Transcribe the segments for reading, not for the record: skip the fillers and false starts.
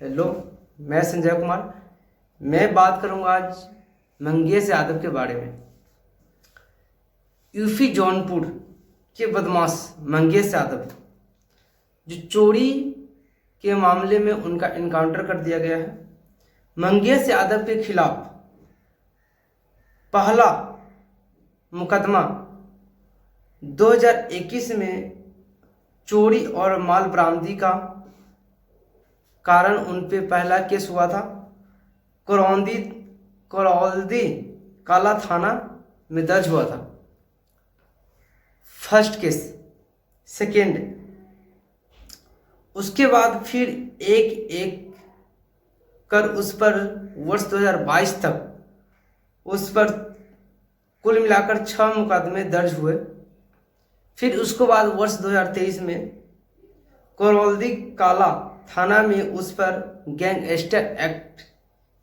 Hello, मैं संजय कुमार। मैं बात करूंगा आज मंगेश यादव के बारे में। यूपी जौनपुर के बदमाश मंगेश यादव, जो चोरी के मामले में उनका इनकाउंटर कर दिया गया है। मंगेश यादव के खिलाफ पहला मुकदमा 2021 में चोरी और माल बरामदी का कारण उन पे पहला केस हुआ था। करौंदी काला थाना में दर्ज हुआ था फर्स्ट केस। सेकेंड, उसके बाद फिर एक एक कर उस पर वर्ष 2022 तक उस पर कुल मिलाकर 6 मुकदमे दर्ज हुए। फिर उसके बाद वर्ष 2023 में करौंदी काला थाना में उस पर गैंगस्टर एक्ट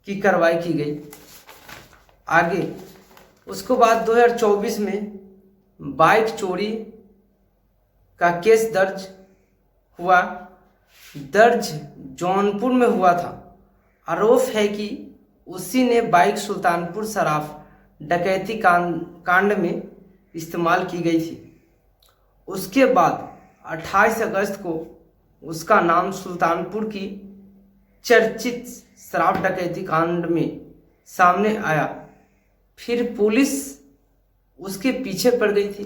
की कार्रवाई की गई। आगे उसके बाद 2024 में बाइक चोरी का केस दर्ज जौनपुर में हुआ था। आरोप है कि उसी ने बाइक सुल्तानपुर शराफ डकैती कांड में इस्तेमाल की गई थी। उसके बाद 28 अगस्त को उसका नाम सुल्तानपुर की चर्चित शराब डकैती कांड में सामने आया। फिर पुलिस उसके पीछे पड़ गई थी।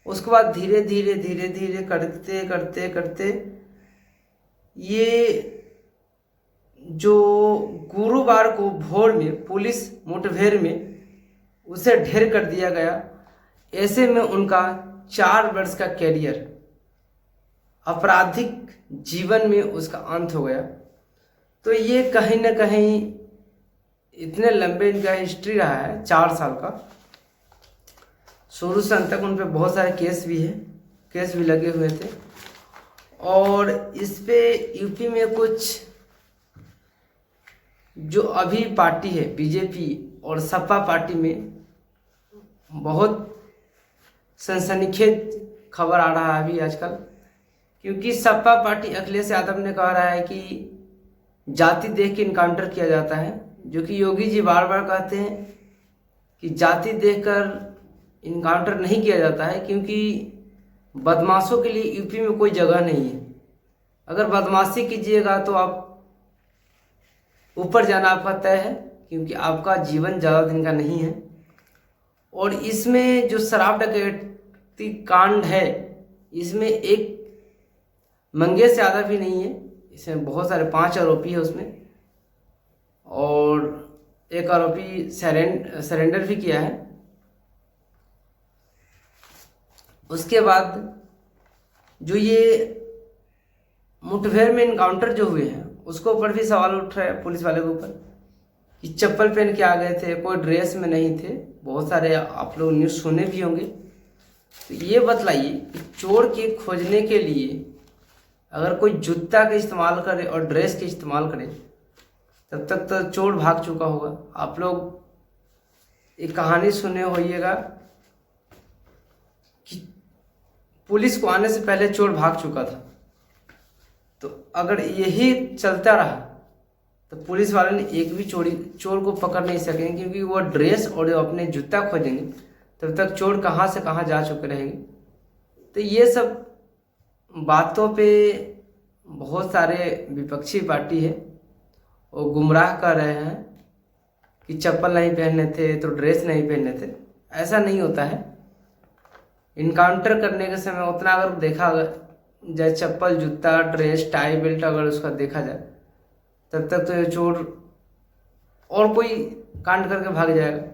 उसके बाद धीरे धीरे करते ये जो गुरुवार को भोर में पुलिस मुठभेड़ में उसे ढेर कर दिया गया। ऐसे में उनका 4 वर्ष का कैरियर आपराधिक जीवन में उसका अंत हो गया। तो ये कहीं ना कहीं इतने लंबे इनका हिस्ट्री रहा है 4 साल का। शुरू से अंत तक उन पर बहुत सारे केस भी लगे हुए थे। और इस पे यूपी में कुछ जो अभी पार्टी है बीजेपी और सपा पार्टी में बहुत सनसनीखेज खबर आ रहा है अभी आजकल। क्योंकि सपा पार्टी अखिलेश यादव ने कह रहा है कि जाति देख के इनकाउंटर किया जाता है, जो कि योगी जी बार बार कहते हैं कि जाति देखकर इनकाउंटर नहीं किया जाता है, क्योंकि बदमाशों के लिए यूपी में कोई जगह नहीं है। अगर बदमाशी कीजिएगा तो आप ऊपर जाना आपका तय है, क्योंकि आपका जीवन ज़्यादा दिन का नहीं है। और इसमें जो शराब डकैती कांड है, इसमें एक मंगेश यादव ही नहीं है, इसमें बहुत सारे 5 आरोपी है उसमें। और एक आरोपी सरेंडर भी किया है। उसके बाद जो ये मुठभेड़ में इनकाउंटर जो हुए हैं उसके ऊपर भी सवाल उठ रहा है पुलिस वाले के ऊपर कि चप्पल पहन के आ गए थे, कोई ड्रेस में नहीं थे। बहुत सारे आप लोग न्यूज़ सुने भी होंगे। तो ये बतलाइए कि चोर के खोजने के लिए अगर कोई जूता का इस्तेमाल करे और ड्रेस के इस्तेमाल करे, तब तक तो चोर भाग चुका होगा। आप लोग एक कहानी सुने होइएगा कि पुलिस को आने से पहले चोर भाग चुका था। तो अगर यही चलता रहा तो पुलिस वाले ने एक भी चोर को पकड़ नहीं सकेंगे, क्योंकि वो ड्रेस और अपने जूता खोजेंगे तब तक चोर कहाँ से कहाँ जा चुके रहेंगे। तो ये सब बातों पे बहुत सारे विपक्षी पार्टी है वो गुमराह कर रहे हैं कि चप्पल नहीं पहनने थे तो ड्रेस नहीं पहनने थे। ऐसा नहीं होता है। इनकाउंटर करने के समय उतना अगर देखा जाए, चप्पल जूता ड्रेस टाई बेल्ट अगर उसका देखा जाए, तब तक तो ये चोर और कोई कांड करके भाग जाएगा।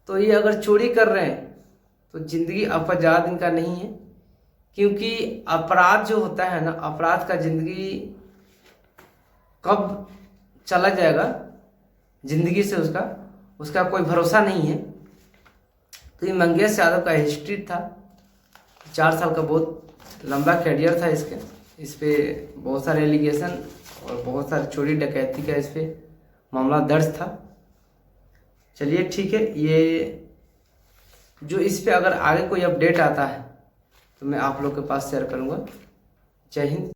तो ये अगर चोरी कर रहे हैं तो ज़िंदगी आपका ज़्यादा दिन का नहीं है, क्योंकि अपराध जो होता है ना, अपराध का ज़िंदगी कब चला जाएगा ज़िंदगी से उसका कोई भरोसा नहीं है। तो ये मंगेश यादव का हिस्ट्री था। 4 साल का बहुत लंबा कैरियर था इस पे बहुत सारे एलिगेशन और बहुत सारे चोरी डकैती का इस पे मामला दर्ज था। चलिए ठीक है, ये जो इस पे अगर आगे कोई अपडेट आता है तो मैं आप लोग के पास शेयर करूँगा। जय हिंद।